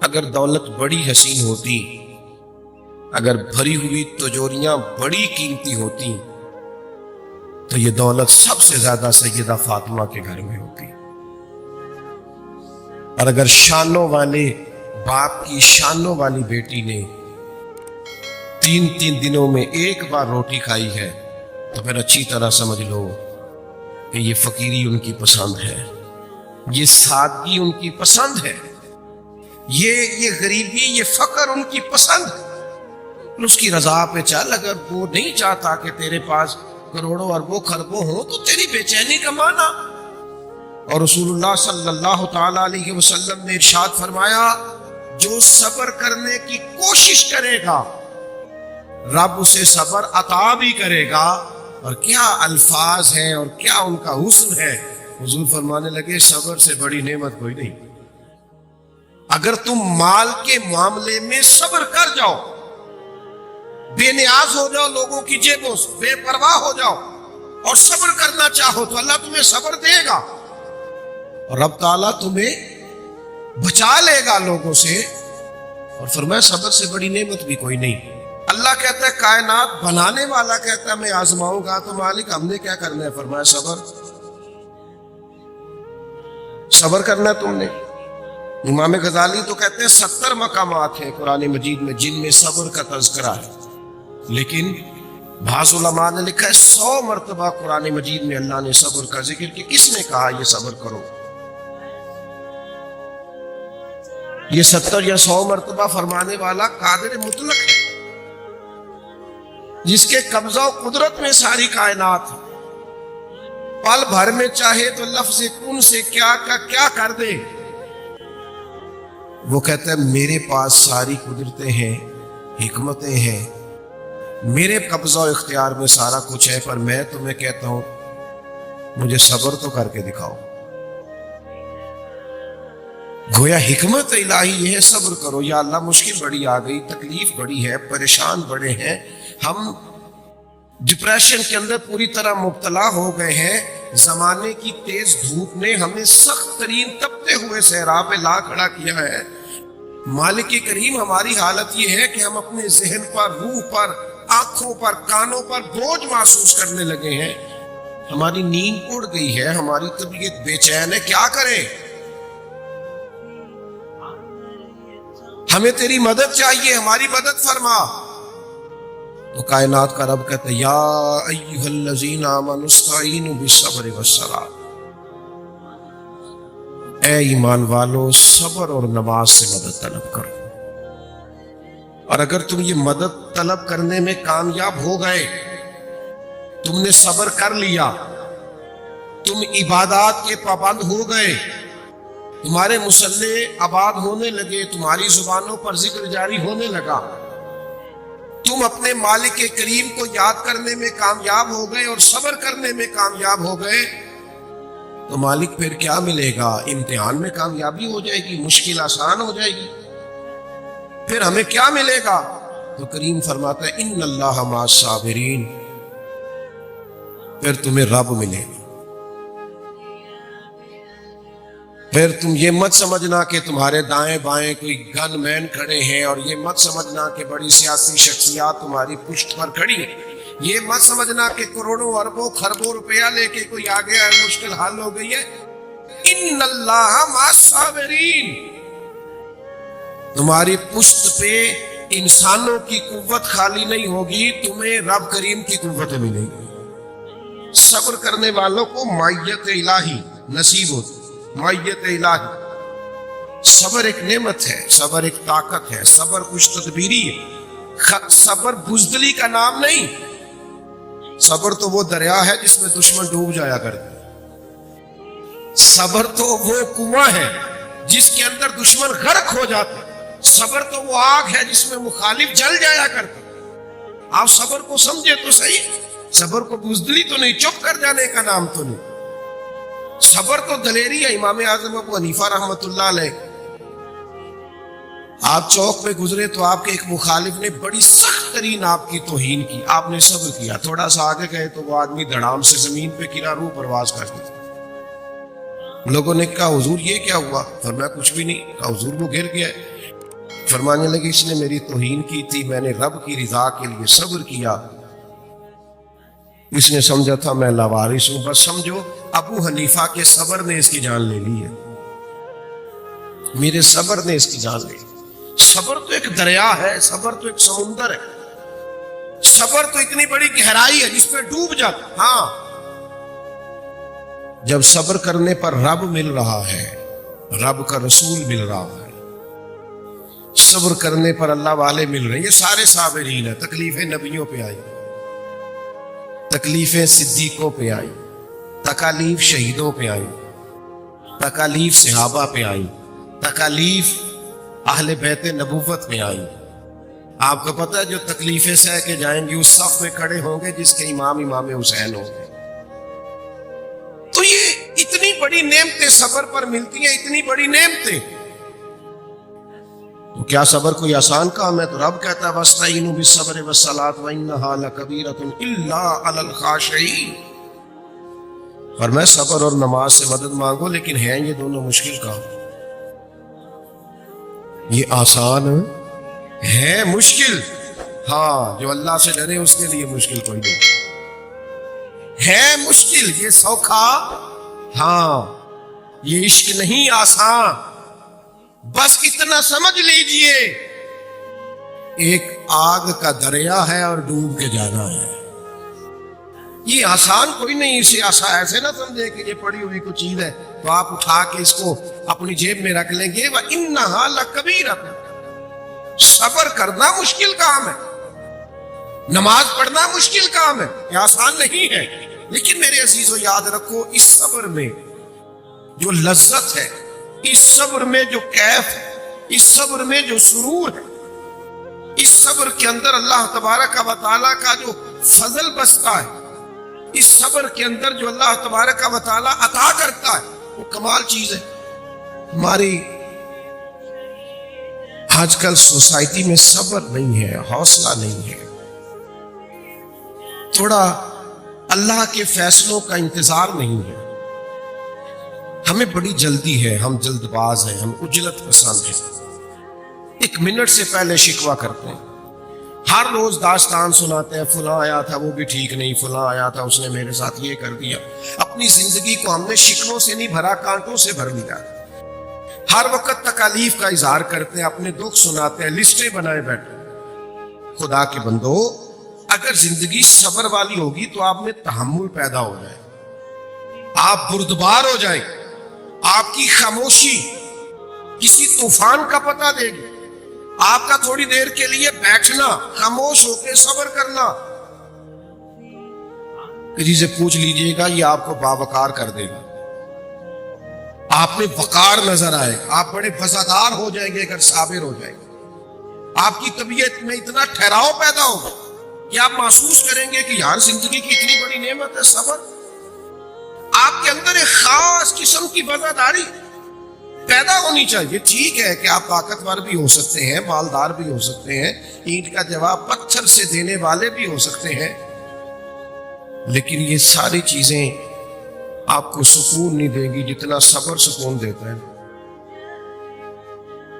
اگر دولت بڑی حسین ہوتی، اگر بھری ہوئی تجوریاں بڑی قیمتی ہوتی تو یہ دولت سب سے زیادہ سیدہ فاطمہ کے گھر میں ہوتی۔ اور اگر شانوں والے باپ کی شانوں والی بیٹی نے 3 دنوں میں ایک بار روٹی کھائی ہے تو پھر اچھی طرح سمجھ لو کہ یہ فقیری ان کی پسند ہے، یہ سادگی ان کی پسند ہے، یہ غریبی، یہ فقر ان کی پسند ہے۔ اس کی رضا پہ چل، اگر وہ نہیں چاہتا کہ تیرے پاس کروڑوں اربوں خربوں ہوں تو تیری بے چینی کا مانا۔ اور رسول اللہ صلی اللہ تعالی علیہ وسلم نے ارشاد فرمایا، جو صبر کرنے کی کوشش کرے گا رب اسے صبر عطا بھی کرے گا۔ اور کیا الفاظ ہیں اور کیا ان کا حسن ہے۔ حضور فرمانے لگے صبر سے بڑی نعمت کوئی نہیں۔ اگر تم مال کے معاملے میں صبر کر جاؤ، بے نیاز ہو جاؤ لوگوں کی جیبوں سے، بے پرواہ ہو جاؤ اور صبر کرنا چاہو تو اللہ تمہیں صبر دے گا اور رب تعالیٰ تمہیں بچا لے گا لوگوں سے۔ اور فرمایا صبر سے بڑی نعمت بھی کوئی نہیں۔ اللہ کہتا ہے کائنات بنانے والا کہتا ہے میں آزماؤں گا، تو مالک ہم نے کیا کرنا ہے؟ فرمایا صبر کرنا ہے تم نے۔ امام غزالی تو کہتے ہیں 70 مقامات ہیں قرآن مجید میں جن میں صبر کا تذکرہ ہے، لیکن بعض علماء نے لکھا ہے 100 مرتبہ قرآن مجید میں اللہ نے صبر کا ذکر کہ کس نے کہا یہ صبر کرو؟ یہ 70 یا 100 مرتبہ فرمانے والا قادر مطلق ہے، جس کے قبضہ و قدرت میں ساری کائنات ہے۔ پل بھر میں چاہے تو لفظ کن سے کیا کا کیا کر دے۔ وہ کہتا ہے میرے پاس ساری قدرتیں ہیں، حکمتیں ہیں، میرے قبضہ و اختیار میں سارا کچھ ہے، پر میں تمہیں کہتا ہوں مجھے صبر تو کر کے دکھاؤ۔ گویا حکمت الہی یہ ہے صبر کرو۔ یا اللہ مشکل بڑی آ گئی، تکلیف بڑی ہے، پریشان بڑے ہیں، ہم ڈپریشن کے اندر پوری طرح مبتلا ہو گئے ہیں، زمانے کی تیز دھوپ نے ہمیں سخت ترین تپتے ہوئے صحرا پہ لا کھڑا کیا ہے۔ مالک کریم ہماری حالت یہ ہے کہ ہم اپنے ذہن پر، روح پر، آنکھوں پر، کانوں پر بوجھ محسوس کرنے لگے ہیں، ہماری نیند اڑ گئی ہے، ہماری طبیعت بے چین ہے، کیا کریں؟ ہمیں تیری مدد چاہیے، ہماری مدد فرما۔ تو کائنات کا رب کہتا ہے یا ایھا الذین آمنوا استعینوا بالصبر والصلاۃ، اے ایمان والو صبر اور نماز سے مدد طلب کرو۔ اور اگر تم یہ مدد طلب کرنے میں کامیاب ہو گئے، تم نے صبر کر لیا، تم عبادات کے پابند ہو گئے، تمہارے مصلے آباد ہونے لگے، تمہاری زبانوں پر ذکر جاری ہونے لگا، تم اپنے مالک کریم کو یاد کرنے میں کامیاب ہو گئے اور صبر کرنے میں کامیاب ہو گئے، تو مالک پھر کیا ملے گا؟ امتحان میں کامیابی ہو جائے گی، مشکل آسان ہو جائے گی۔ پھر ہمیں کیا ملے گا؟ تو کریم فرماتا ہے ان اللہ مع الصابرین، پھر تمہیں رب ملے گا۔ پھر تم یہ مت سمجھنا کہ تمہارے دائیں بائیں کوئی گن مین کھڑے ہیں، اور یہ مت سمجھنا کہ بڑی سیاسی شخصیات تمہاری پشت پر کھڑی ہیں، یہ مت سمجھنا کہ کروڑوں اربوں خربوں روپیہ لے کے کوئی آگے مشکل حل ہو گئی ہے۔ ان اللہ مع الصابرین، تمہاری پشت پہ انسانوں کی قوت خالی نہیں ہوگی، تمہیں رب کریم کی قوتیں ملیں گی۔ صبر کرنے والوں کو معیت الہی نصیب ہوتی، معیت الہی۔ صبر ایک نعمت ہے، صبر ایک طاقت ہے، صبر کچھ تدبیری ہے، صبر بزدلی کا نام نہیں۔ صبر تو وہ دریا ہے جس میں دشمن ڈوب جایا کرتے، صبر تو وہ کنواں ہے جس کے اندر دشمن غرق ہو جاتے، صبر تو وہ آگ ہے جس میں مخالف جل جایا کرتے۔ آپ صبر کو سمجھے تو صحیح، صبر کو بزدلی تو نہیں، چپ کر جانے کا نام تو نہیں۔ صبر تو دلیری ہے۔ امام اعظم ابو حنیفہ رحمۃ اللہ علیہ، آپ چوک پہ گزرے تو آپ کے ایک مخالف نے بڑی سخت ترین آپ کی توہین کی، آپ نے صبر کیا، تھوڑا سا آگے گئے تو وہ آدمی دھڑام سے زمین پہ گرا، روح پرواز کر گیا۔ لوگوں نے کہا حضور یہ کیا ہوا؟ فرمایا کچھ بھی نہیں۔ کہا حضور وہ گر گیا ہے۔ فرمانے لگے اس نے میری توہین کی تھی، میں نے رب کی رضا کے لیے صبر کیا، اس نے سمجھا تھا میں لاوارث ہوں۔ بس سمجھو ابو حنیفہ کے صبر نے اس کی جان لے لی ہے، میرے صبر نے اس کی جان لے لی۔ صبر تو ایک دریا ہے، صبر تو ایک سمندر ہے، صبر تو اتنی بڑی گہرائی ہے جس پہ ڈوب جاتا۔ ہاں، جب صبر کرنے پر رب مل رہا ہے، رب کا رسول مل رہا ہے، صبر کرنے پر اللہ والے مل رہے ہیں، یہ سارے صابرین ہیں۔ تکلیفیں نبیوں پہ آئی، تکلیفیں صدیقوں پہ آئی، تکالیف شہیدوں پہ آئی، تکالیف صحابہ پہ آئی، تکالیف اہل بیت نبوت میں آئی۔ آپ کو پتہ ہے جو تکلیفیں سہ کے جائیں گے اس صف میں کھڑے ہوں گے جس کے امام حسین ہوں گے۔ تو یہ اتنی بڑی نعمتیں صبر پر ملتی ہیں، اتنی بڑی نعمتیں۔ تو کیا صبر کوئی آسان کام ہے؟ تو رب کہتا ہے وَاسْتَعِينُوا بِالصَّبْرِ وَالصَّلَاةِ وَإِنَّهَا لَكَبِيرَةٌ إِلَّا عَلَى الْخَاشِعِينَ۔ اور میں صبر اور نماز سے مدد مانگو، لیکن ہیں یہ دونوں مشکل کام، یہ آسان ہے مشکل۔ ہاں، جو اللہ سے ڈرے اس کے لیے مشکل کوئی نہیں ہے، مشکل یہ سوکھا، ہاں یہ عشق نہیں آسان۔ بس اتنا سمجھ لیجئے ایک آگ کا دریا ہے اور ڈوب کے جانا ہے، یہ آسان کوئی نہیں۔ اسے ایسے نہ سمجھے کہ یہ پڑی ہوئی کوئی چیز ہے تو آپ اٹھا کے اس کو اپنی جیب میں رکھ لیں گے۔ وَإِنَّهَا لَكَبِيرَةٌ، صبر کرنا مشکل کام ہے، نماز پڑھنا مشکل کام ہے، یہ آسان نہیں ہے۔ لیکن میرے عزیزو یاد رکھو، اس صبر میں جو لذت ہے، اس صبر میں جو کیف ہے، اس صبر میں جو سرور ہے، اس صبر کے اندر اللہ تبارک و تعالیٰ کا جو فضل بستا ہے، اس صبر کے اندر جو اللہ تبارک و تعالیٰ عطا کرتا ہے، وہ کمال چیز ہے۔ ہماری آج کل سوسائٹی میں صبر نہیں ہے، حوصلہ نہیں ہے، تھوڑا اللہ کے فیصلوں کا انتظار نہیں ہے، ہمیں بڑی جلدی ہے، ہم جلد باز ہیں، ہم عجلت پسند ہیں، ایک منٹ سے پہلے شکوہ کرتے ہیں، ہر روز داستان سناتے ہیں، فلاں آیا تھا وہ بھی ٹھیک نہیں، فلاں آیا تھا اس نے میرے ساتھ یہ کر دیا۔ اپنی زندگی کو ہم نے شکنوں سے نہیں بھرا، کانٹوں سے بھر لیا۔ ہر وقت تکالیف کا اظہار کرتے ہیں، اپنے دکھ سناتے ہیں، لسٹیں بنائے بیٹھے۔ خدا کے بندو، اگر زندگی صبر والی ہوگی تو آپ میں تحمل پیدا ہو جائے، آپ بردبار ہو جائیں، آپ کی خاموشی کسی طوفان کا پتہ دے گی۔ آپ کا تھوڑی دیر کے لیے بیٹھنا، خاموش ہو کے صبر کرنا، کسی سے پوچھ لیجئے گا، یہ آپ کو باوقار کر دے گا، آپ میں وقار نظر آئے، آپ بڑے وفادار ہو جائیں گے اگر صابر ہو جائیں گے۔ آپ کی طبیعت میں اتنا ٹھہراؤ پیدا ہوگا کہ آپ محسوس کریں گے کہ یار زندگی کی اتنی بڑی نعمت ہے صبر۔ آپ کے اندر ایک خاص قسم کی وفاداری پیدا ہونی چاہیے۔ ٹھیک ہے کہ آپ طاقتور بھی ہو سکتے ہیں، مالدار بھی ہو سکتے ہیں، اینٹ کا جواب پتھر سے دینے والے بھی ہو سکتے ہیں، لیکن یہ ساری چیزیں آپ کو سکون نہیں دیں گی جتنا صبر سکون دیتا ہے۔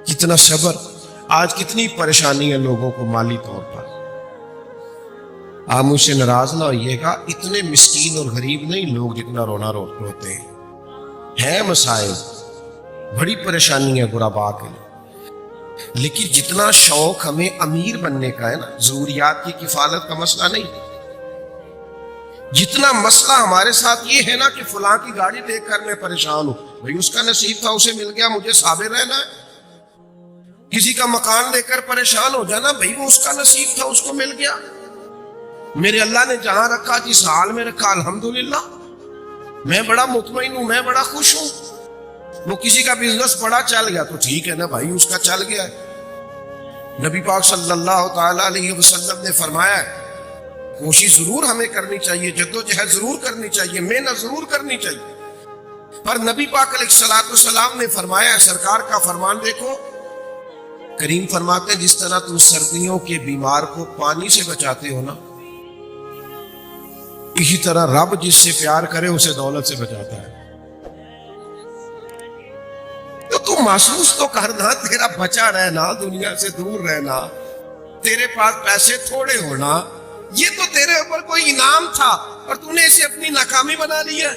جتنا صبر، آج کتنی پریشانی ہے لوگوں کو مالی طور پر، آپ مجھ سے ناراض نہ ہوئیے گا، اتنے مسکین اور غریب نہیں لوگ جتنا رونا روتے ہیں مسائل، بڑی پریشانی ہے غرباء کے لیے، لیکن جتنا شوق ہمیں امیر بننے کا ہے نا، ضروریات کی کفالت کا مسئلہ نہیں، جتنا مسئلہ ہمارے ساتھ یہ ہے نا کہ فلاں کی گاڑی دیکھ کر میں پریشان ہوں، بھئی اس کا نصیب تھا اسے مل گیا، مجھے صابر رہنا ہے۔ کسی کا مکان دیکھ کر پریشان ہو جانا، بھئی وہ اس کا نصیب تھا اس کو مل گیا، میرے اللہ نے جہاں رکھا جس حال میں رکھا الحمدللہ، میں بڑا مطمئن ہوں، میں بڑا خوش ہوں۔ وہ کسی کا بزنس بڑا چل گیا تو ٹھیک ہے نا بھائی، اس کا چل گیا ہے۔ نبی پاک صلی اللہ تعالیٰ علیہ وسلم نے فرمایا ہے کوشش ضرور ہمیں کرنی چاہیے، جدوجہد ضرور کرنی چاہیے، محنت ضرور کرنی چاہیے، پر نبی پاک علیہ السلام نے فرمایا ہے، سرکار کا فرمان دیکھو، کریم فرماتے ہیں جس طرح تم سردیوں کے بیمار کو پانی سے بچاتے ہو نا، اسی طرح رب جس سے پیار کرے اسے دولت سے بچاتا ہے۔ تو تم محسوس تو کرنا، تیرا بچا رہنا، دنیا سے دور رہنا، تیرے پاس پیسے تھوڑے ہونا، یہ تو تیرے اوپر کوئی انعام تھا اور تو نے اسے اپنی ناکامی بنا لیا۔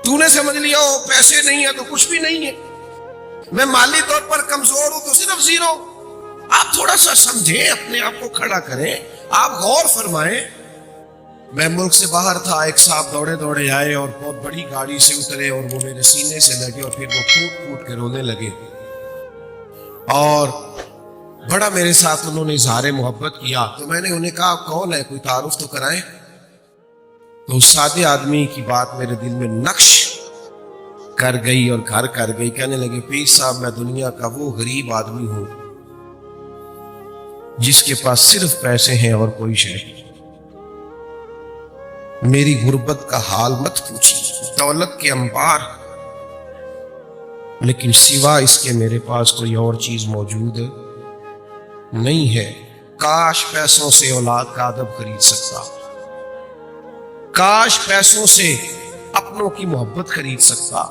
تو نے سمجھ لیا وہ پیسے نہیں ہے تو کچھ بھی نہیں ہے، میں مالی طور پر کمزور ہوں تو صرف زیرو۔ آپ تھوڑا سا سمجھیں، اپنے آپ کو کھڑا کریں، آپ غور فرمائیں۔ میں ملک سے باہر تھا، ایک صاحب دوڑے دوڑے آئے اور بہت بڑی گاڑی سے اترے اور وہ میرے سینے سے لگے اور پھر وہ پھوٹ پھوٹ کے رونے لگے اور بڑا میرے ساتھ انہوں نے اظہار محبت کیا۔ تو میں نے انہیں کہا کون ہے، کوئی تعارف تو کرائیں۔ تو اس سادے آدمی کی بات میرے دل میں نقش کر گئی اور گھر کر گئی۔ کہنے لگے پیر صاحب میں دنیا کا وہ غریب آدمی ہوں جس کے پاس صرف پیسے ہیں اور کوئی شے نہیں۔ میری غربت کا حال مت پوچھیے، دولت کے انبار، لیکن سوا اس کے میرے پاس کوئی اور چیز موجود نہیں ہے۔ کاش پیسوں سے اولاد کا ادب خرید سکتا، کاش پیسوں سے اپنوں کی محبت خرید سکتا،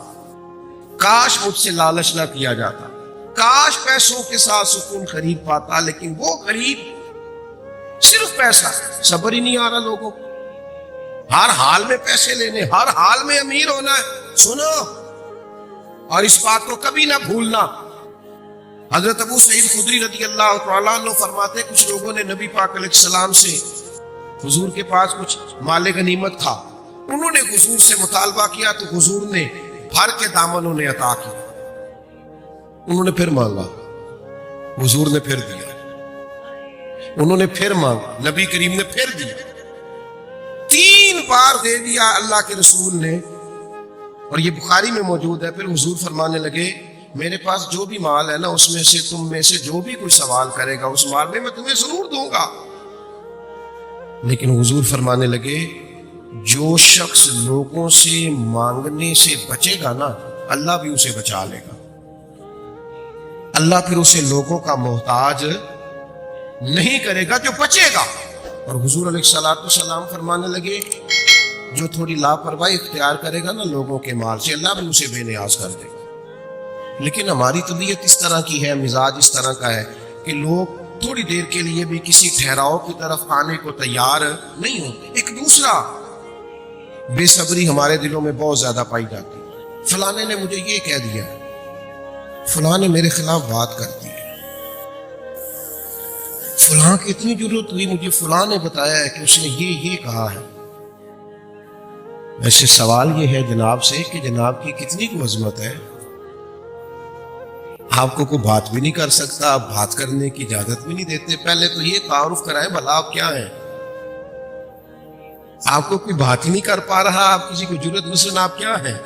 کاش مجھ سے لالچ نہ کیا جاتا، کاش پیسوں کے ساتھ سکون خرید پاتا، لیکن وہ خرید صرف پیسہ۔ صبر ہی نہیں آ رہا لوگوں کو، ہر حال میں پیسے لینے، ہر حال میں امیر ہونا ہے۔ سنو اور اس بات کو کبھی نہ بھولنا، حضرت ابو سعید خدری رضی اللہ تعالیٰ عنہ فرماتے کچھ لوگوں نے نبی پاک علیہ السلام سے، حضور کے پاس کچھ مال غنیمت تھا، انہوں نے حضور سے مطالبہ کیا تو حضور نے بھر کے دامن انہیں عطا کیا۔ انہوں نے پھر مانگا، حضور نے پھر دیا، انہوں نے پھر مانگا، نبی کریم نے پھر دیا، 3 بار دے دیا اللہ کے رسول نے، اور یہ بخاری میں موجود ہے۔ پھر حضور فرمانے لگے میرے پاس جو بھی مال ہے نا، اس میں سے تم میں سے جو بھی کوئی سوال کرے گا اس مال میں تمہیں ضرور دوں گا، لیکن حضور فرمانے لگے جو شخص لوگوں سے مانگنے سے بچے گا نا، اللہ بھی اسے بچا لے گا، اللہ پھر اسے لوگوں کا محتاج نہیں کرے گا جو بچے گا۔ اور حضور علیہ السلام فرمانے لگے جو تھوڑی لاپرواہی اختیار کرے گا نا لوگوں کے مال سے، اللہ بھی اسے بے نیاز کر دے گا۔ لیکن ہماری طبیعت اس طرح کی ہے، مزاج اس طرح کا ہے کہ لوگ تھوڑی دیر کے لیے بھی کسی ٹھہراؤ کی طرف آنے کو تیار نہیں ہوتے۔ ایک دوسرا بے صبری ہمارے دلوں میں بہت زیادہ پائی جاتی ہے، فلانے نے مجھے یہ کہہ دیا، فلاں نے میرے خلاف بات کر دی، فلاں کی اتنی ضرورت ہوئی، مجھے فلاں نے بتایا ہے کہ اس نے یہ کہا ہے۔ ویسے سوال یہ ہے جناب سے کہ جناب کی کتنی کو عظمت ہے، آپ کو کوئی بات بھی نہیں کر سکتا، آپ بات کرنے کی اجازت بھی نہیں دیتے۔ پہلے تو یہ تعارف کرائیں بھلا آپ کیا ہیں، آپ کو کوئی بات ہی نہیں کر پا رہا، آپ کسی کو جرأت مثلا آپ کیا ہیں،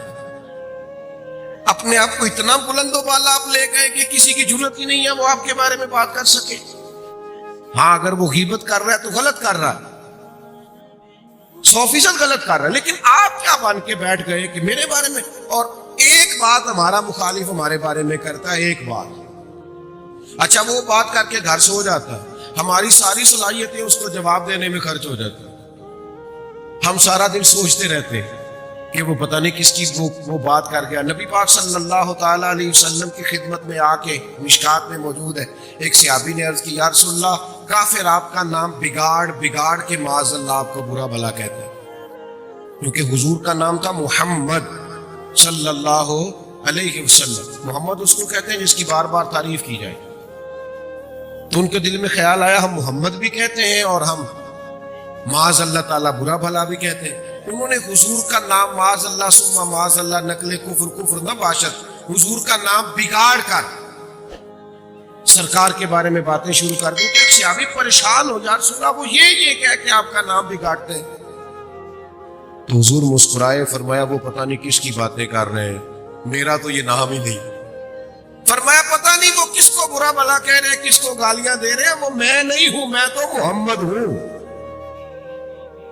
اپنے آپ کو اتنا بلند و بالا آپ لے گئے کہ کسی کی جرأت ہی نہیں ہے وہ آپ کے بارے میں بات کر سکے۔ ہاں اگر وہ غیبت کر رہا ہے تو غلط کر رہا ہے، 100% غلط کر رہا ہے، لیکن آپ کیا بن کے بیٹھ گئے کہ میرے بارے میں، اور ایک بات ہمارا مخالف ہمارے بارے میں کرتا ہے، ایک بات، اچھا وہ بات کر کے گھر سو جاتا ہے، ہماری ساری صلاحیتیں اس کو جواب دینے میں خرچ ہو جاتی ہیں، ہم سارا دن سوچتے رہتے ہیں کہ وہ پتہ نہیں کس کی وہ بات کر گیا۔ نبی پاک صلی اللہ تعالیٰ علیہ وسلم کی خدمت میں آ کے مشکات میں موجود ہے، ایک صحابی نے عرض کی یا رسول اللہ کافر آپ کا نام بگاڑ کے معاذ اللہ آپ کو برا بھلا کہتے ہیں، کیونکہ حضور کا نام تھا محمد صلی اللہ علیہ وسلم، محمد اس کو کہتے ہیں جس کی بار بار تعریف کی جائے، تو ان کے دل میں خیال آیا ہم محمد بھی کہتے ہیں اور ہم معاذ اللہ تعالیٰ برا بھلا بھی کہتے ہیں۔ انہوں نے حضور کا نام معاذ اللہ ثم معاذ اللہ نقل کفر نہ باشد، حضور کا نام بگاڑ کر سرکار کے بارے میں باتیں شروع کر دی، تو ایک صحابی پریشان ہو جا سنا وہ یہ کہہ کے آپ کا نام بگاڑتے ہیں، تو حضور مسکرائے، فرمایا وہ پتہ نہیں کس کی باتیں کر رہے ہیں، میرا تو یہ نام ہی نہیں، فرمایا پتہ نہیں وہ کس کو برا بھلا کہہ رہے ہیں، کس کو گالیاں دے رہے ہیں، وہ میں نہیں ہوں، میں تو محمد ہوں،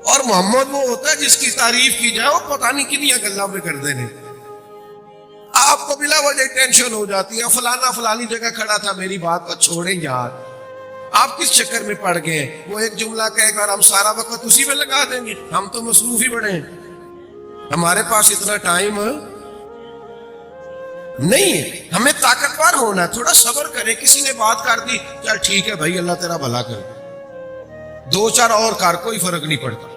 اور محمد وہ ہوتا ہے جس کی تعریف کی جائے وہ پتہ نہیں کنیاں گلاں میں کر دینے، آپ کو بلا وجہ ٹینشن ہو جاتی ہے، فلانا فلانی جگہ کھڑا تھا، میری بات کو چھوڑیں یار، آپ کس چکر میں پڑ گئے، وہ ایک جملہ کہے گا اور ہم سارا وقت اسی میں لگا دیں گے، ہم تو مصروف ہی بڑے ہیں، ہمارے پاس اتنا ٹائم نہیں ہے. ہمیں طاقتور ہونا ہے, تھوڑا صبر کریں. کسی نے بات کر دی, چل ٹھیک ہے بھائی, اللہ تیرا بھلا کرے, دو چار اور کر, کوئی فرق نہیں پڑتا,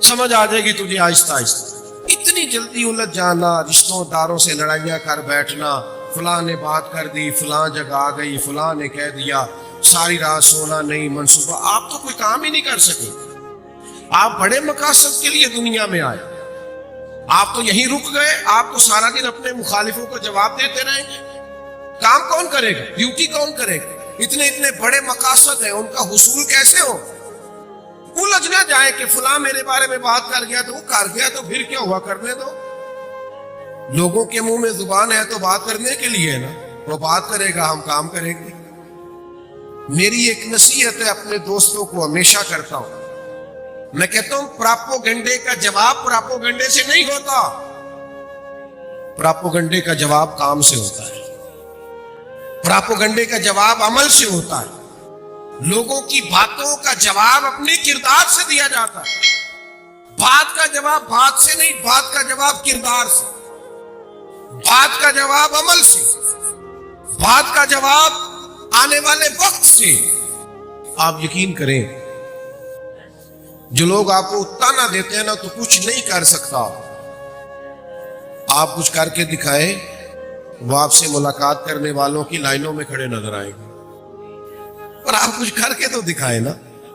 سمجھ آ جائے گی تجھے آہستہ آہستہ. اتنی جلدی الجھ جانا, رشتوں داروں سے لڑائیاں کر بیٹھنا, فلاں نے بات کر دی, فلاں جگہ آ گئی, فلاں نے کہہ دیا, ساری رات سونا نہیں, منصوبہ. آپ تو کوئی کام ہی نہیں کر سکے. آپ بڑے مقاصد کے لیے دنیا میں آئے, آپ تو یہیں رک گئے. آپ تو سارا دن اپنے مخالفوں کو جواب دیتے رہیں گے. کام کون کرے گا, ڈیوٹی کون کرے گا؟ اتنے اتنے بڑے مقاصد ہیں, ان کا حصول کیسے ہو؟ الجھ نہ جائے کہ فلاں میرے بارے میں بات کر گیا تو وہ کر گیا, تو پھر کیا ہوا, کرنے دو. لوگوں کے منہ میں زبان ہے تو بات کرنے کے لیے ہے نا, وہ بات کرے گا, ہم کام کریں گے. میری ایک نصیحت ہے اپنے دوستوں کو, ہمیشہ کرتا ہوں. میں کہتا ہوں پراپوگنڈے کا جواب پراپوگنڈے سے نہیں ہوتا, پراپوگنڈے کا جواب کام سے ہوتا ہے, پراپوگنڈے کا جواب عمل سے ہوتا ہے. لوگوں کی باتوں کا جواب اپنے کردار سے دیا جاتا ہے. بات کا جواب بات سے نہیں, بات کا جواب کردار سے, بات کا جواب عمل سے, بات کا جواب آنے والے وقت سے. آپ یقین کریں, جو لوگ آپ کو تانا دیتے ہیں نا تو کچھ نہیں کر سکتا, آپ کچھ کر کے دکھائیں, وہ آپ سے ملاقات کرنے والوں کی لائنوں میں کھڑے نظر آئیں گے. اور آپ کچھ کر کے تو دکھائیں نا.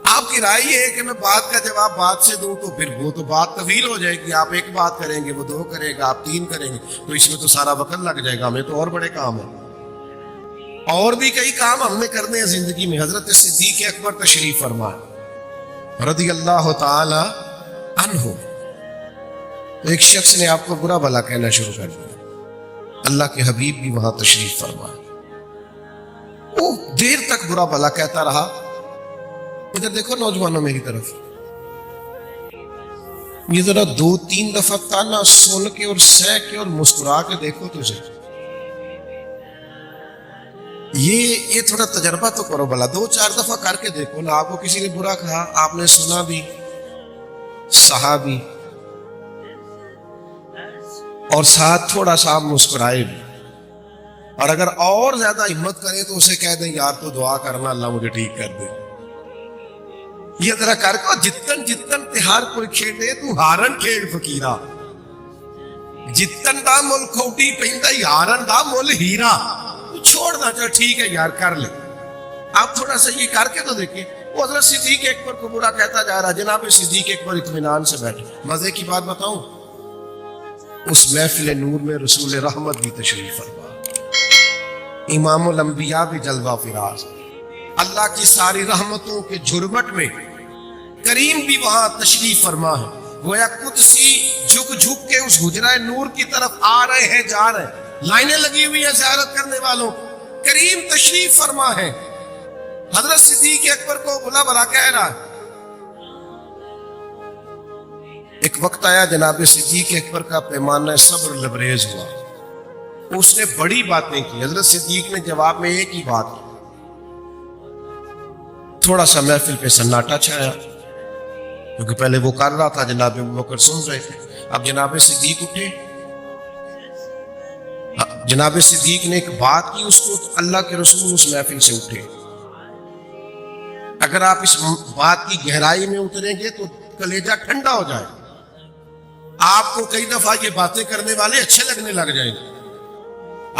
آپ کی رائے یہ ہے کہ میں بات کا جواب بات سے دوں, تو پھر وہ تو بات طویل ہو جائے گی. آپ ایک بات کریں گے, وہ دو کرے گا, آپ تین کریں گے, تو اس میں تو سارا وقت لگ جائے گا. ہمیں تو اور بڑے کام ہیں, اور بھی کئی کام ہم نے کرنے ہیں زندگی میں. حضرت صدیق اکبر تشریف فرما رضی اللہ تعالی عنہ, تو ایک شخص نے آپ کو برا بھلا کہنا شروع کر دیا. اللہ کے حبیب بھی وہاں تشریف فرما, وہ دیر تک برا بھلا کہتا رہا. ادھر دیکھو نوجوانوں میری طرف, یہ ذرا دو تین دفعہ تانا سن کے اور سہ کے اور مسکرا کے دیکھو تجھے. یہ تھوڑا تجربہ تو کرو بھلا, دو چار دفعہ کر کے دیکھو نا. آپ کو کسی نے برا کہا, آپ نے سنا بھی, سہا بھی, اور ساتھ تھوڑا سا آپ مسکرائے بھی. اور اگر اور زیادہ ہمت کرے تو اسے کہہ دیں یار تو دعا کرنا اللہ مجھے ٹھیک کر دے. یہ ذرا کر کو, جتن جتن تہار کوئی کھیڈے تو ہارن کھیڑ فقیرا, جتن دا مل کھوٹی پہندا ہارن دا مل ہیرا. چھوڑ دا, چل ٹھیک ہے یار کر لے. آپ تھوڑا سا یہ کر کے تو دیکھیں. وہ حضرت صدیق اکبر کو برا کہتا جا رہا. جناب صدیق اکبر اطمینان سے بیٹھے. مزے کی بات بتاؤں, اس محفل نور میں رسول رحمت بھی تشریف فرما, امام الانبیاء بھی جلوہ فراز, اللہ کی ساری رحمتوں کے جھرمٹ میں کریم بھی وہاں تشریف فرما ہے. گویا قدسی جھک جھک کے اس حجرہ نور کی طرف آ رہے ہیں, جا رہے ہیں, لائنیں لگی ہوئی ہیں زیارت کرنے والوں. کریم تشریف فرما ہے. حضرت صدیق اکبر کو بلا بلا کہہ رہا ہے. ایک وقت آیا جناب صدیق اکبر کا پیمانہ صبر لبریز ہوا, اس نے بڑی باتیں کی. حضرت صدیق نے جواب میں ایک ہی بات کی. تھوڑا سا محفل پہ سناٹا چھایا, کیونکہ پہلے وہ کر رہا تھا, جناب ابوبکر سن رہے تھے. اب جناب صدیق اٹھے, جناب صدیق نے ایک بات کی, اس کو اللہ کے رسول اس محفل سے اٹھے. اگر آپ اس بات کی گہرائی میں اتریں گے تو کلیجہ ٹھنڈا ہو جائے. آپ کو کئی دفعہ یہ باتیں کرنے والے اچھے لگنے لگ جائیں گے.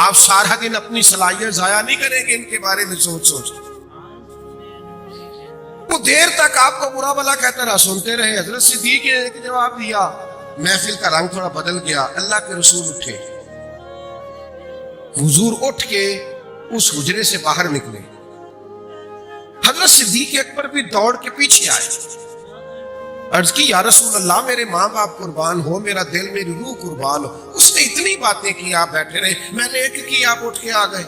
آپ سارا دن اپنی صلاحیت ضائع نہیں کریں گے ان کے بارے میں سوچ. وہ دیر تک آپ کو برا بھلا کہتا رہا, سنتے رہے. حضرت صدیق نے ایک جواب دیا, محفل کا رنگ تھوڑا بدل گیا. اللہ کے رسول اٹھے, حضور اٹھ کے اس حجرے سے باہر نکلے. حضرت صدیق اکبر بھی دوڑ کے پیچھے آئے. عرض کی یا رسول اللہ, میرے ماں باپ قربان ہو, میرا دل میری روح قربان ہو. اس نے اتنی باتیں کی, آپ بیٹھے رہے. میں نے ایک کی, آپ اٹھ کے آ گئے.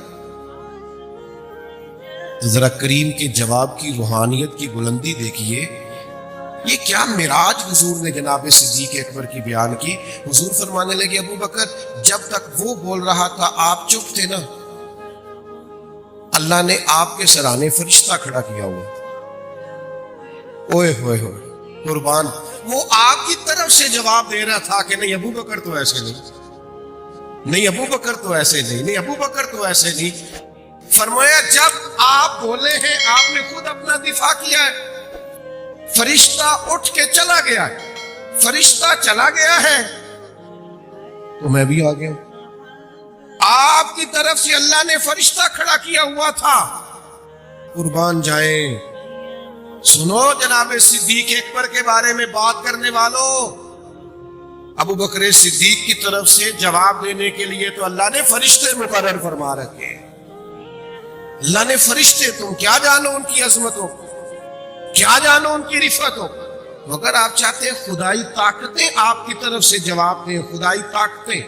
ذرا کریم کے جواب کی روحانیت کی بلندی دیکھیے. یہ کیا معراج حضور نے جناب صدیق اکبر کی بیان کی. حضور فرمانے لگے, ابو بکر جب تک وہ بول رہا تھا آپ چپ تھے نا, اللہ نے آپ کے سرانے فرشتہ کھڑا کیا ہوا. اوئے ہوئے ہوئے قربان, وہ آپ کی طرف سے جواب دے رہا تھا کہ نہیں ابو بکر تو ایسے نہیں. نہیں ابو بکر تو ایسے نہیں، نہیں ابو بکر تو ایسے نہیں۔ فرمایا جب آپ بولے ہیں، آپ نے خود اپنا دفاع کیا ہے، فرشتہ اٹھ کے چلا گیا ہے، فرشتہ چلا گیا ہے تو میں بھی آ گیا۔ آپ کی طرف سے اللہ نے فرشتہ کھڑا کیا ہوا تھا۔ قربان جائیں، سنو جناب صدیق اکبر کے بارے میں بات کرنے والوں، ابو بکر صدیق کی طرف سے جواب دینے کے لیے تو اللہ نے فرشتے مقرر فرما رکھے۔ اللہ نے فرشتے، تم کیا جانو ان کی عظمتوں، کیا جانو ان کی رفتوں۔ اگر آپ چاہتے ہیں خدائی طاقتیں آپ کی طرف سے جواب دیں، خدائی طاقتیں،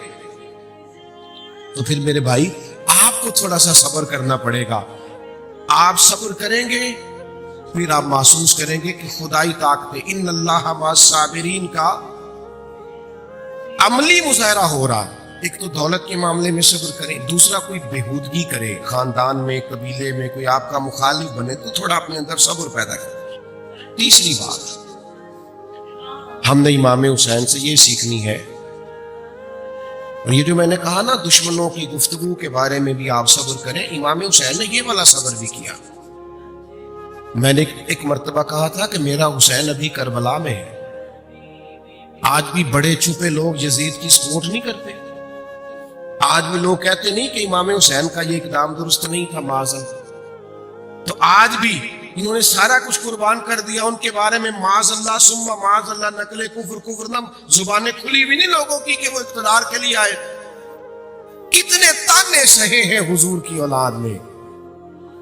تو پھر میرے بھائی آپ کو تھوڑا سا صبر کرنا پڑے گا۔ آپ صبر کریں گے پھر آپ محسوس کریں گے کہ خدائی طاقتیں، ان اللہ مع الصابرین کا عملی مظاہرہ ہو رہا ہے۔ ایک تو دولت کے معاملے میں صبر کریں، دوسرا کوئی بےہودگی کرے، خاندان میں، قبیلے میں کوئی آپ کا مخالف بنے تو تھوڑا اپنے اندر صبر پیدا کریں۔ تیسری بات ہم نے امام حسین سے یہ سیکھنی ہے، اور یہ جو میں نے کہا نا دشمنوں کی گفتگو کے بارے میں بھی آپ صبر کریں، امام حسین نے یہ والا صبر بھی کیا۔ میں نے ایک مرتبہ کہا تھا کہ میرا حسین ابھی کربلا میں ہے۔ آج بھی بڑے چھپے لوگ یزید کی سپورٹ نہیں کرتے، آج بھی لوگ کہتے نہیں کہ امام حسین کا یہ اقدام درست نہیں تھا، معاذ اللہ۔ تو آج بھی انہوں نے سارا کچھ قربان کر دیا، ان کے بارے میں معاذ اللہ ثم معاذ اللہ نقل کفر نم زبانیں کھلی بھی نہیں لوگوں کی کہ وہ اقتدار کے لیے آئے۔ کتنے تانے سہے ہیں حضور کی اولاد نے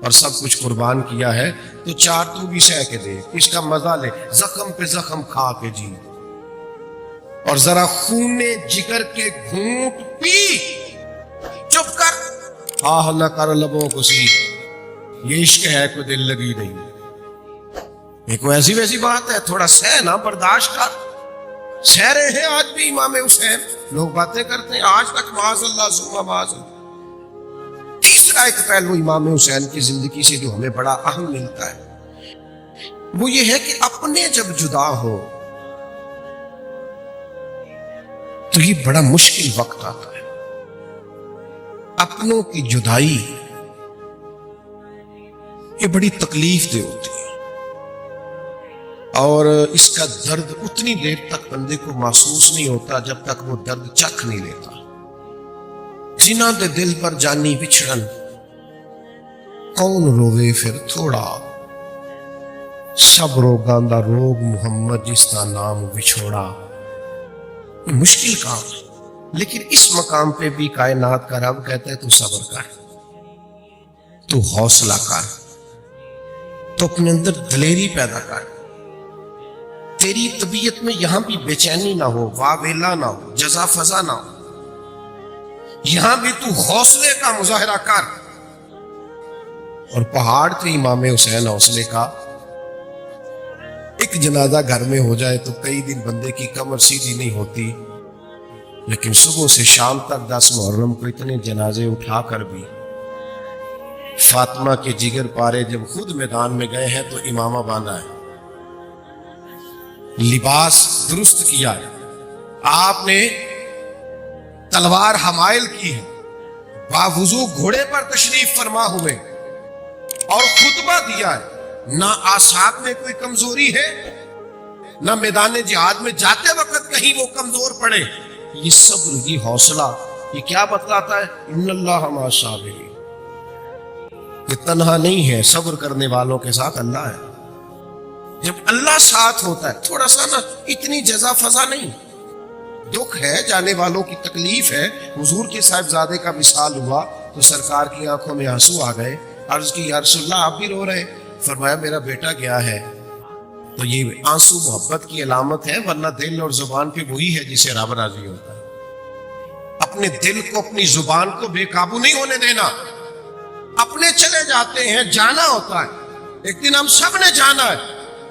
اور سب کچھ قربان کیا ہے، تو چار تو بھی سہ کے دے، اس کا مزہ لے، زخم پہ زخم کھا کے جی، اور ذرا خون جگر کے گھونٹ پی، چپ کر، آہ نہ کر لبوں کو سی، یہ عشق ہے کوئی دل لگی نہیں، یہ کوئی ایسی ویسی بات ہے، تھوڑا سہ نا، برداشت کر۔ سہ رہے ہیں آج بھی امام حسین، لوگ باتیں کرتے ہیں آج تک معاذ اللہ ثم معاذ اللہ۔ تیسرا ایک پہلو امام حسین کی زندگی سے جو ہمیں بڑا اہم ملتا ہے، وہ یہ ہے کہ اپنے جب جدا ہو تو یہ بڑا مشکل وقت آتا ہے۔ اپنوں کی جدائی یہ بڑی تکلیف دہ ہوتی ہے، اور اس کا درد اتنی دیر تک بندے کو محسوس نہیں ہوتا جب تک وہ درد چکھ نہیں لیتا۔ جنہاں دے دل پر جانی بچھڑن، کون روے پھر تھوڑا، سب روگاں دا روگ محمد جس دا نام بچھوڑا۔ یہ مشکل کام ہے، لیکن اس مقام پہ بھی کائنات کا رب کہتا ہے تو صبر کر، تو حوصلہ کر، تو اپنے اندر دلیری پیدا کر، تیری طبیعت میں یہاں بھی بے چینی نہ ہو، واویلا نہ ہو، جزا فضا نہ ہو، یہاں بھی تو حوصلے کا مظاہرہ کر۔ اور پہاڑ تھے امام حسین حوصلے کا۔ ایک جنازہ گھر میں ہو جائے تو کئی دن بندے کی کمر سیدھی نہیں ہوتی، لیکن صبح سے شام تک 10 محرم کو اتنے جنازے اٹھا کر بھی فاطمہ کے جگر پارے جب خود میدان میں گئے ہیں تو امامہ باندھا ہے، لباس درست کیا ہے، آپ نے تلوار حمائل کی ہے، باوضو گھوڑے پر تشریف فرما ہوئے اور خطبہ دیا ہے۔ نہ اعصاب میں کوئی کمزوری ہے، نہ میدان جہاد میں جاتے وقت کہیں وہ کمزور پڑے۔ یہ صبر، یہ حوصلہ، یہ کیا بتلاتا ہے؟ ان اللہ مع الصابرین، یہ تنہا نہیں ہے، صبر کرنے والوں کے ساتھ اللہ ہے۔ جب اللہ ساتھ ہوتا ہے، تھوڑا سا نا اتنی جزا فضا نہیں، دکھ ہے، جانے والوں کی تکلیف ہے۔ حضور کے صاحبزادے کا وصال ہوا تو سرکار کی آنکھوں میں آنسو آ گئے، عرض کی یا رسول اللہ آپ بھی رو رہے؟ فرمایا میرا بیٹا گیا ہے۔ تو یہ آنسو محبت کی علامت ہے، ورنہ دل اور زبان پہ وہی ہے جسے رب راضی ہوتا ہے۔ اپنے دل کو، اپنی زبان کو بے قابو نہیں ہونے دینا۔ اپنے چلے جاتے ہیں، جانا ہوتا ہے، ایک دن ہم سب نے جانا ہے،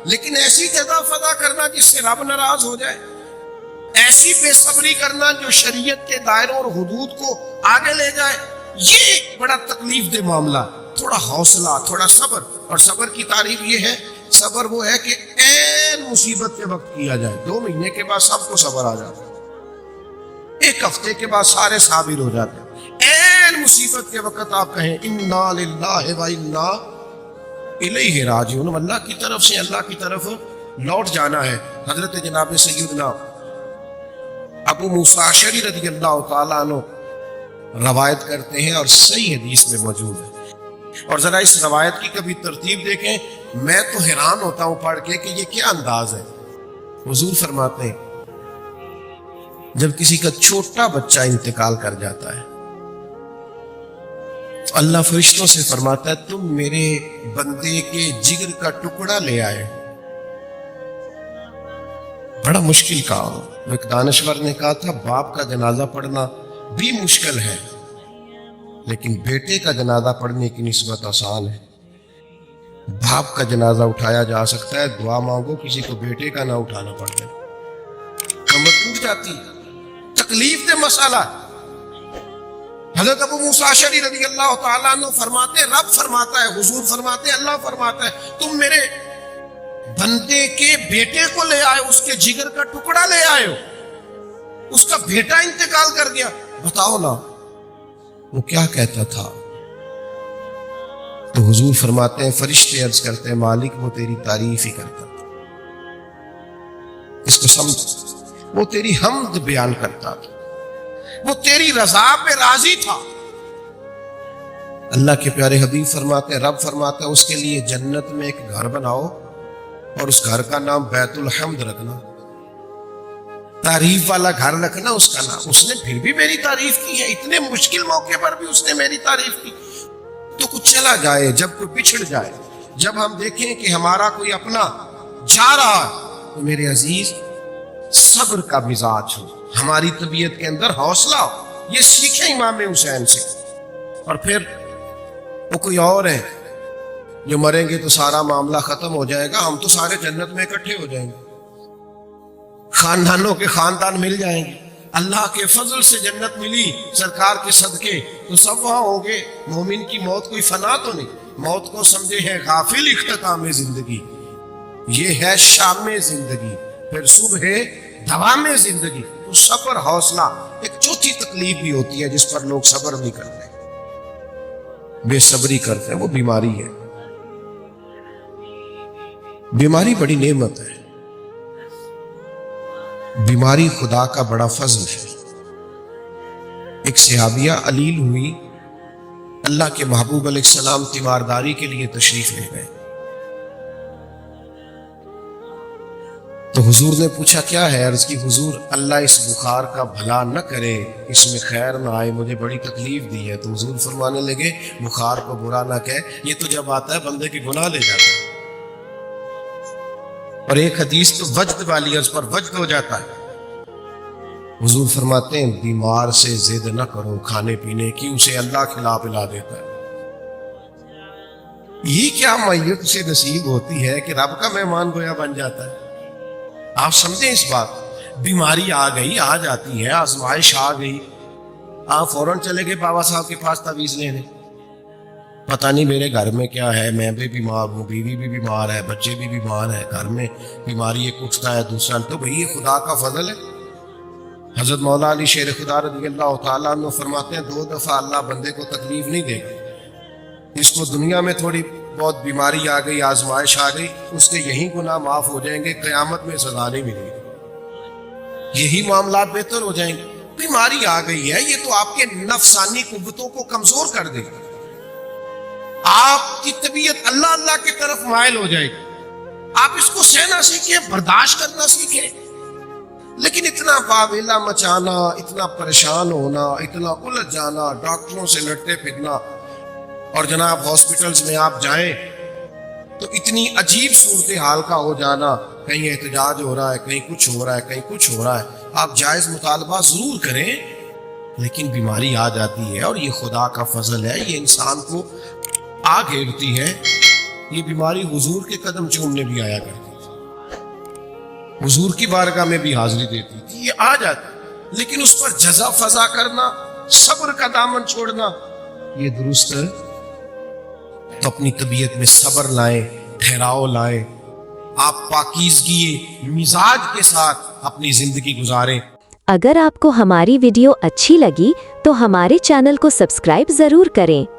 لیکن ایسی جزا فضا کرنا جس سے رب ناراض ہو جائے، ایسی بے صبری کرنا جو شریعت کے دائروں اور حدود کو آگے لے جائے، یہ بڑا تکلیف دہ معاملہ۔ تھوڑا حوصلہ، تھوڑا صبر، اور صبر کی تعریف یہ ہے، صبر وہ ہے کہ عین مصیبت کے وقت کیا جائے، 2 مہینے کے بعد سب کو صبر آ جاتا ہے۔ ایک ہفتے کے بعد سارے صابر ہو جاتے ہیں، این مصیبت کے وقت آپ کہیں انا للہ و انا الیہ راجعون، اللہ کی طرف سے اللہ کی طرف لوٹ جانا ہے۔ حضرت جناب سیدنا ابو موسیٰ اشعری رضی اللہ تعالیٰ عنہ روایت کرتے ہیں اور صحیح حدیث میں موجود ہے، اور ذرا اس روایت کی کبھی ترتیب دیکھیں، میں تو حیران ہوتا ہوں پڑھ کے کہ یہ کیا انداز ہے۔ حضور فرماتے ہیں جب کسی کا چھوٹا بچہ انتقال کر جاتا ہے تو اللہ فرشتوں سے فرماتا ہے تم میرے بندے کے جگر کا ٹکڑا لے آئے۔ بڑا مشکل کام۔ ایک دانشور نے کہا تھا باپ کا جنازہ پڑھنا بھی مشکل ہے لیکن بیٹے کا جنازہ پڑھنے کی نسبت آسان ہے۔ باپ کا جنازہ اٹھایا جا سکتا ہے، دعا مانگو کسی کو بیٹے کا نہ اٹھانا پڑ جائے، کمر ٹوٹ جاتی، تکلیف دہ مسئلہ۔ حضرت ابو موسیٰ اشعری رضی اللہ تعالیٰ عنہ فرماتے، رب فرماتا ہے، حضور فرماتے، اللہ فرماتا ہے تم میرے بندے کے بیٹے کو لے آئے، اس کے جگر کا ٹکڑا لے آئے ہو، اس کا بیٹا انتقال کر گیا، بتاؤ نا وہ کیا کہتا تھا؟ تو حضور فرماتے ہیں فرشتے عرض کرتے ہیں مالک وہ تیری تعریف ہی کرتا تھا، اس کو سمجھ، وہ تیری حمد بیان کرتا تھا، وہ تیری رضا پہ راضی تھا۔ اللہ کے پیارے حبیب فرماتے ہیں، رب فرماتا ہے اس کے لیے جنت میں ایک گھر بناؤ اور اس گھر کا نام بیت الحمد رکھنا، تعریف والا گھر رکھنا اس کا نام۔ اس نے پھر بھی میری تعریف کی ہے، اتنے مشکل موقع پر بھی اس نے میری تعریف کی۔ تو کچھ چلا جائے، جب کوئی بچھڑ جائے، جب ہم دیکھیں کہ ہمارا کوئی اپنا جا رہا تو میرے عزیز صبر کا مزاج ہو، ہماری طبیعت کے اندر حوصلہ ہو، یہ سیکھیں امام حسین سے۔ اور پھر وہ کوئی اور ہے جو مریں گے تو سارا معاملہ ختم ہو جائے گا، ہم تو سارے جنت میں اکٹھے ہو جائیں گے، خاندانوں کے خاندان مل جائیں گے، اللہ کے فضل سے جنت ملی سرکار کے صدقے تو سب وہاں ہوں گے۔ مومن کی موت کوئی فنا تو نہیں، موت کو سمجھے ہے غافل اختتام زندگی، یہ ہے شام زندگی، پھر صبح دوام زندگی۔ تو صبر حوصلہ، ایک چوتھی تکلیف بھی ہوتی ہے جس پر لوگ صبر نہیں کرتے، بے صبری کرتے ہیں، وہ بیماری ہے۔ بیماری بڑی نعمت ہے، بیماری خدا کا بڑا فضل ہے۔ ایک صحابیہ علیل ہوئی، اللہ کے محبوب علیہ السلام تیمارداری کے لیے تشریف لے گئے تو حضور نے پوچھا کیا ہے؟ عرض کی حضور اللہ اس بخار کا بھلا نہ کرے، اس میں خیر نہ آئے، مجھے بڑی تکلیف دی ہے۔ تو حضور فرمانے لگے بخار کو برا نہ کہے، یہ تو جب آتا ہے بندے کی گناہ لے جاتا ہے۔ اور ایک حدیث تو وجد والی ہے، اس پر وجد ہو جاتا ہے۔ حضور فرماتے ہیں بیمار سے ضد نہ کرو کھانے پینے کی، اسے اللہ کھلا پلا دیتا ہے۔ یہ کیا میت سے نصیب ہوتی ہے کہ رب کا مہمان گویا بن جاتا ہے۔ آپ سمجھیں اس بات، بیماری آ گئی، آ جاتی ہے، آزمائش آ گئی، آپ فوراً چلے گئے بابا صاحب کے پاس تعویذ لینے، پتہ نہیں میرے گھر میں کیا ہے، میں بھی بیمار ہوں، بیوی بھی بیمار ہے، بچے بھی بیمار ہیں، گھر میں بیماری ایک اٹھتا ہے دوسرا، تو بھئی یہ خدا کا فضل ہے۔ حضرت مولا علی شیر خدا رضی اللہ تعالیٰ عنہ فرماتے ہیں 2 دفعہ اللہ بندے کو تکلیف نہیں دے گا، اس کو دنیا میں تھوڑی بہت بیماری آ گئی، آزمائش آ گئی، اس کے یہی گناہ معاف ہو جائیں گے، قیامت میں سزا نہیں ملے گی، یہی معاملات بہتر ہو جائیں گے۔ بیماری آ گئی ہے، یہ تو آپ کے نفسانی قوتوں کو کمزور کر دے گا، آپ کی طبیعت اللہ اللہ کی طرف مائل ہو جائے گی، آپ اس کو سہنا سیکھیں، برداشت کرنا سیکھیں۔ لیکن اتنا واویلا مچانا، اتنا پریشان ہونا، اتنا الجھ جانا، ڈاکٹروں سے لڑتے پھرنا، اور جناب ہاسپٹلز میں آپ جائیں تو اتنی عجیب صورتحال کا ہو جانا، کہیں احتجاج ہو رہا ہے، کہیں کچھ ہو رہا ہے، کہیں کچھ ہو رہا ہے۔ آپ جائز مطالبہ ضرور کریں، لیکن بیماری آ جاتی ہے اور یہ خدا کا فضل ہے، یہ انسان کو آ گھیرتی ہے۔ یہ بیماری حضور کے قدم چومنے بھی آیا کرتی تھی، حضور کی بارگاہ میں بھی حاضری دیتی تھی، یہ آ جاتی، لیکن اس پر جزا فضا کرنا، صبر کا دامن چھوڑنا، یہ درست ہے۔ تو اپنی طبیعت میں صبر لائیں، ٹھہراؤ لائیں، آپ پاکیزگی مزاج کے ساتھ اپنی زندگی گزاریں۔ اگر آپ کو ہماری ویڈیو اچھی لگی تو ہمارے چینل کو سبسکرائب ضرور کریں۔